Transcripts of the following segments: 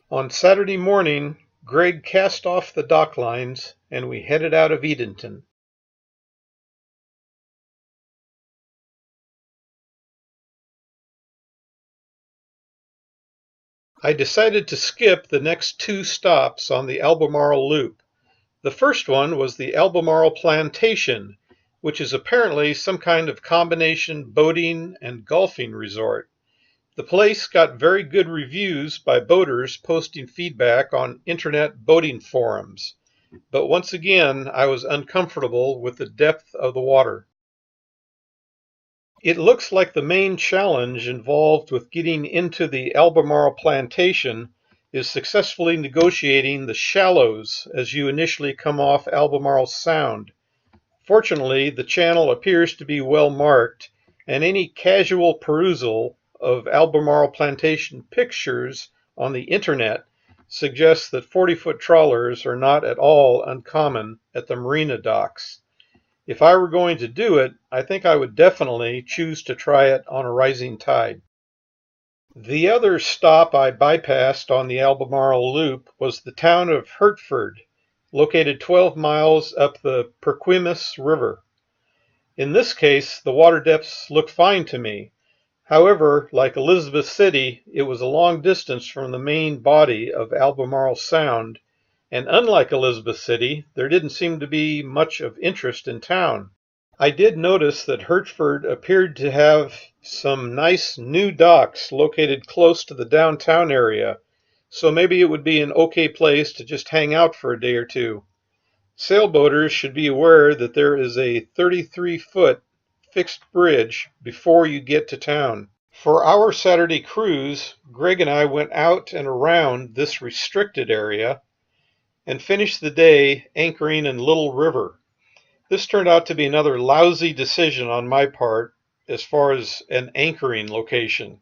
On Saturday morning, Gregg cast off the dock lines, and we headed out of Edenton. I decided to skip the next 2 stops on the Albemarle Loop. The first one was the Albemarle Plantation, which is apparently some kind of combination boating and golfing resort. The place got very good reviews by boaters posting feedback on internet boating forums, but once again I was uncomfortable with the depth of the water. It looks like the main challenge involved with getting into the Albemarle Plantation is successfully negotiating the shallows as you initially come off Albemarle Sound. Fortunately, the channel appears to be well marked, and any casual perusal of Albemarle Plantation pictures on the internet suggests that 40-foot trawlers are not at all uncommon at the marina docks. If I were going to do it, I think I would definitely choose to try it on a rising tide. The other stop I bypassed on the Albemarle Loop was the town of Hertford, located 12 miles up the Perquimmis River. In this case, the water depths looked fine to me. However, like Elizabeth City, it was a long distance from the main body of Albemarle Sound, and unlike Elizabeth City, there didn't seem to be much of interest in town. I did notice that Hertford appeared to have some nice new docks located close to the downtown area, so maybe it would be an okay place to just hang out for a day or two. Sailboaters should be aware that there is a 33-foot fixed bridge before you get to town. For our Saturday cruise, Gregg and I went out and around this restricted area and finished the day anchoring in Little River. This turned out to be another lousy decision on my part as far as an anchoring location.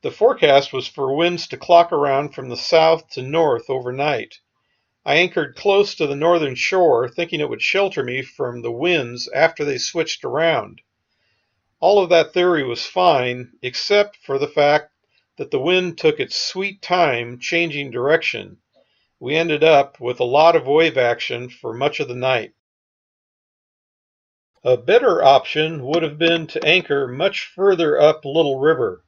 The forecast was for winds to clock around from the south to north overnight. I anchored close to the northern shore, thinking it would shelter me from the winds after they switched around. All of that theory was fine, except for the fact that the wind took its sweet time changing direction. We ended up with a lot of wave action for much of the night. A better option would have been to anchor much further up Little River.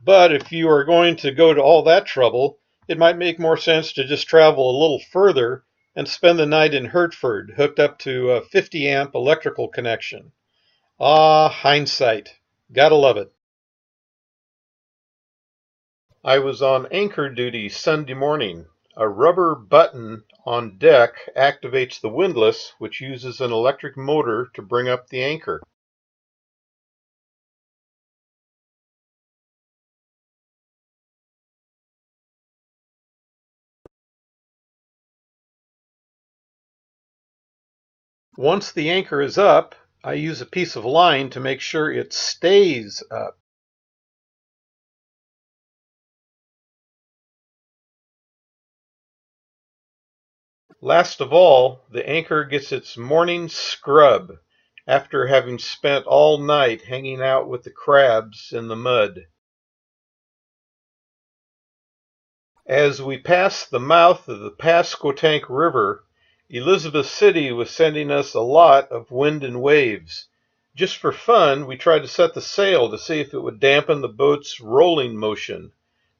But if you are going to go to all that trouble, it might make more sense to just travel a little further and spend the night in Hertford, hooked up to a 50-amp electrical connection. Ah, hindsight. Gotta love it. I was on anchor duty Sunday morning. A rubber button on deck activates the windlass, which uses an electric motor to bring up the anchor. Once the anchor is up, I use a piece of line to make sure it stays up. Last of all, the anchor gets its morning scrub after having spent all night hanging out with the crabs in the mud. As we passed the mouth of the Pasquotank River, Elizabeth City was sending us a lot of wind and waves. Just for fun, we tried to set the sail to see if it would dampen the boat's rolling motion,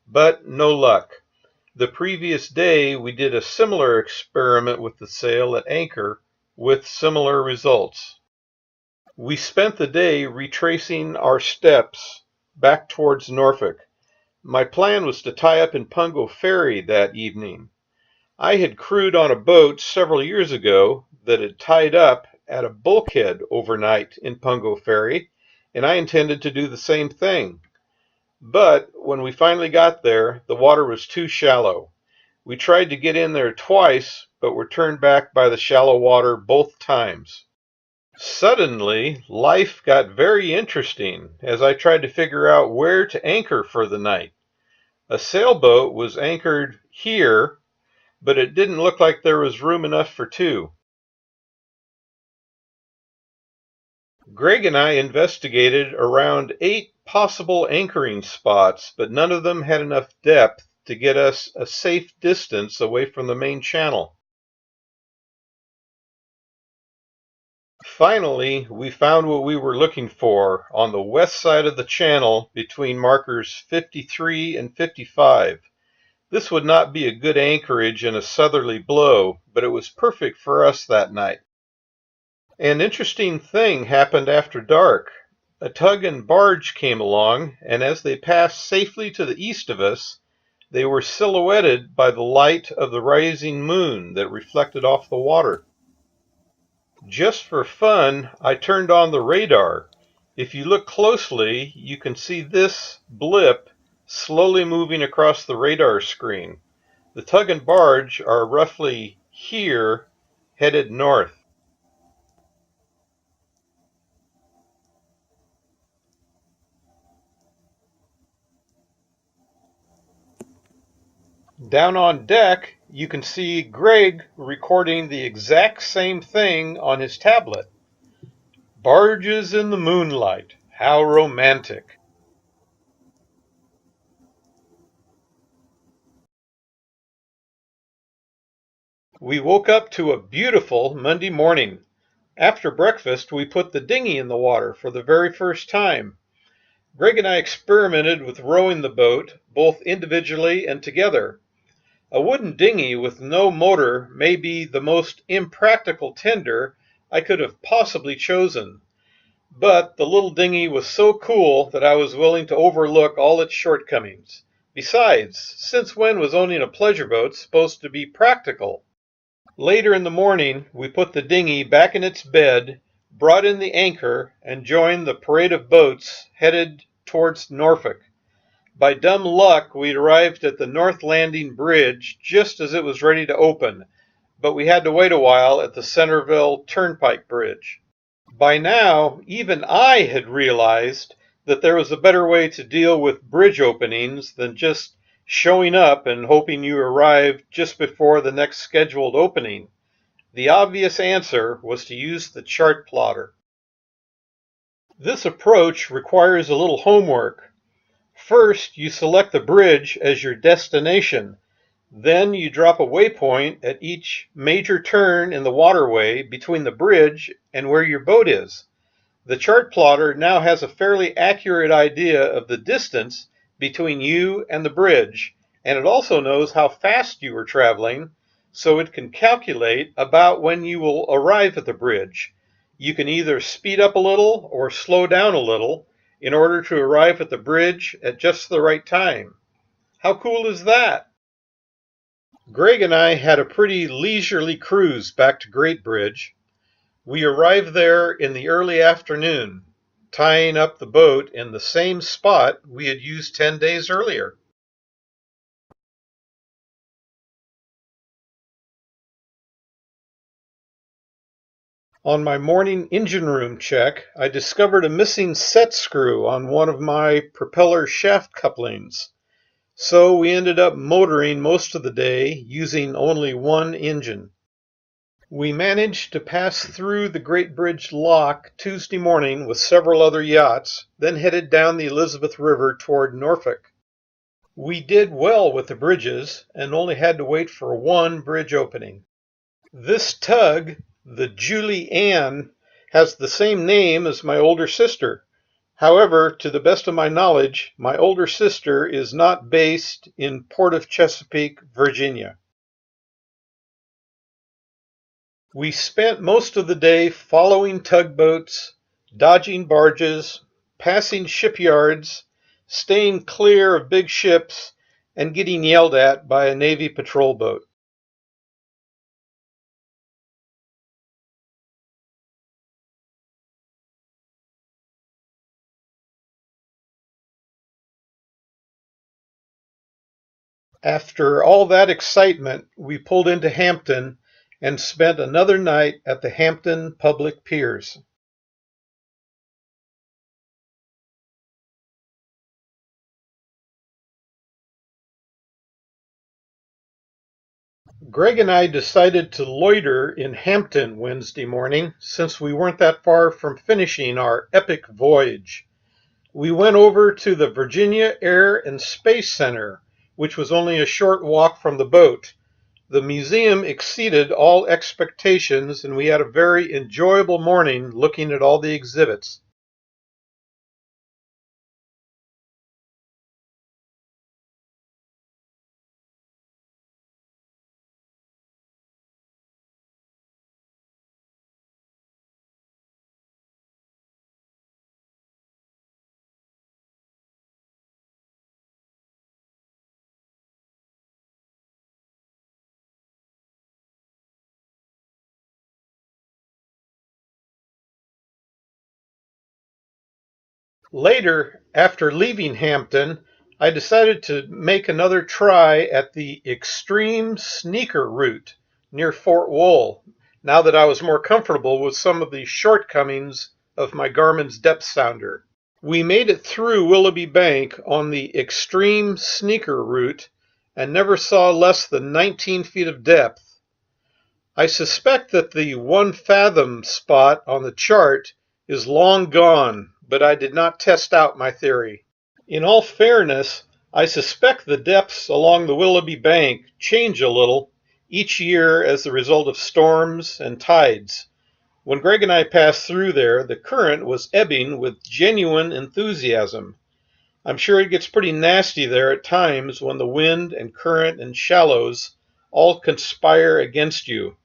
but no luck. The previous day, we did a similar experiment with the sail at anchor with similar results. We spent the day retracing our steps back towards Norfolk. My plan was to tie up in Pungo Ferry that evening. I had crewed on a boat several years ago that had tied up at a bulkhead overnight in Pungo Ferry, and I intended to do the same thing. But when we finally got there, the water was too shallow. We tried to get in there twice, but were turned back by the shallow water both times. Suddenly, life got very interesting as I tried to figure out where to anchor for the night. A sailboat was anchored here, but it didn't look like there was room enough for 2. Gregg and I investigated around 8 possible anchoring spots, but none of them had enough depth to get us a safe distance away from the main channel. Finally, we found what we were looking for on the west side of the channel between markers 53 and 55. This would not be a good anchorage in a southerly blow, but it was perfect for us that night. An interesting thing happened after dark. A tug and barge came along, and as they passed safely to the east of us, they were silhouetted by the light of the rising moon that reflected off the water. Just for fun, I turned on the radar. If you look closely, you can see this blip slowly moving across the radar screen. The tug and barge are roughly here, headed north. Down on deck, you can see Gregg recording the exact same thing on his tablet. Barges in the moonlight. How romantic. We woke up to a beautiful Monday morning. After breakfast, we put the dinghy in the water for the very first time. Gregg and I experimented with rowing the boat, both individually and together. A wooden dinghy with no motor may be the most impractical tender I could have possibly chosen. But the little dinghy was so cool that I was willing to overlook all its shortcomings. Besides, since when was owning a pleasure boat supposed to be practical? Later in the morning, we put the dinghy back in its bed, brought in the anchor, and joined the parade of boats headed towards Norfolk. By dumb luck, we arrived at the North Landing Bridge just as it was ready to open, but we had to wait a while at the Centerville Turnpike Bridge. By now, even I had realized that there was a better way to deal with bridge openings than just showing up and hoping you arrived just before the next scheduled opening. The obvious answer was to use the chart plotter. This approach requires a little homework. First, you select the bridge as your destination. Then you drop a waypoint at each major turn in the waterway between the bridge and where your boat is. The chart plotter now has a fairly accurate idea of the distance between you and the bridge, and it also knows how fast you are traveling, so it can calculate about when you will arrive at the bridge. You can either speed up a little or slow down a little in order to arrive at the bridge at just the right time. How cool is that? Gregg and I had a pretty leisurely cruise back to Great Bridge. We arrived there in the early afternoon, tying up the boat in the same spot we had used 10 days earlier. On my morning engine room check, I discovered a missing set screw on one of my propeller shaft couplings. So we ended up motoring most of the day using only one engine. We managed to pass through the Great Bridge Lock Tuesday morning with several other yachts, then headed down the Elizabeth River toward Norfolk. We did well with the bridges and only had to wait for one bridge opening. This tug, the Julie Ann, has the same name as my older sister. However, to the best of my knowledge, my older sister is not based in Port of Chesapeake, Virginia. We spent most of the day following tugboats, dodging barges, passing shipyards, staying clear of big ships, and getting yelled at by a Navy patrol boat. After all that excitement, we pulled into Hampton and spent another night at the Hampton Public Piers. Gregg and I decided to loiter in Hampton Wednesday morning since we weren't that far from finishing our epic voyage. We went over to the Virginia Air and Space Center, which was only a short walk from the boat. The museum exceeded all expectations, and we had a very enjoyable morning looking at all the exhibits. Later, after leaving Hampton, I decided to make another try at the extreme sneaker route near Fort Wool, now that I was more comfortable with some of the shortcomings of my Garmin's depth sounder. We made it through Willoughby Bank on the extreme sneaker route and never saw less than 19 feet of depth. I suspect that the 1 fathom spot on the chart is long gone, but I did not test out my theory. In all fairness, I suspect the depths along the Willoughby Bank change a little each year as a result of storms and tides. When Greg and I passed through there, the current was ebbing with genuine enthusiasm. I'm sure it gets pretty nasty there at times when the wind and current and shallows all conspire against you.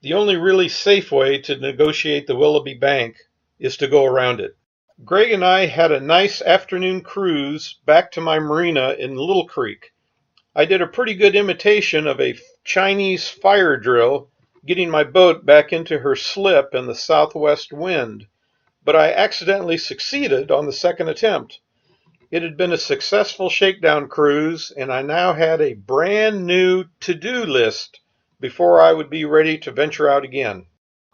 The only really safe way to negotiate the Willoughby Bank is to go around it. Greg and I had a nice afternoon cruise back to my marina in Little Creek. I did a pretty good imitation of a Chinese fire drill, getting my boat back into her slip in the southwest wind, but I accidentally succeeded on the second attempt. It had been a successful shakedown cruise, and I now had a brand new to-do list before I would be ready to venture out again.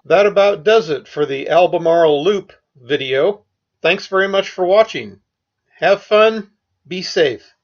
That about does it for the Albemarle Loop video. Thanks very much for watching. Have fun, be safe.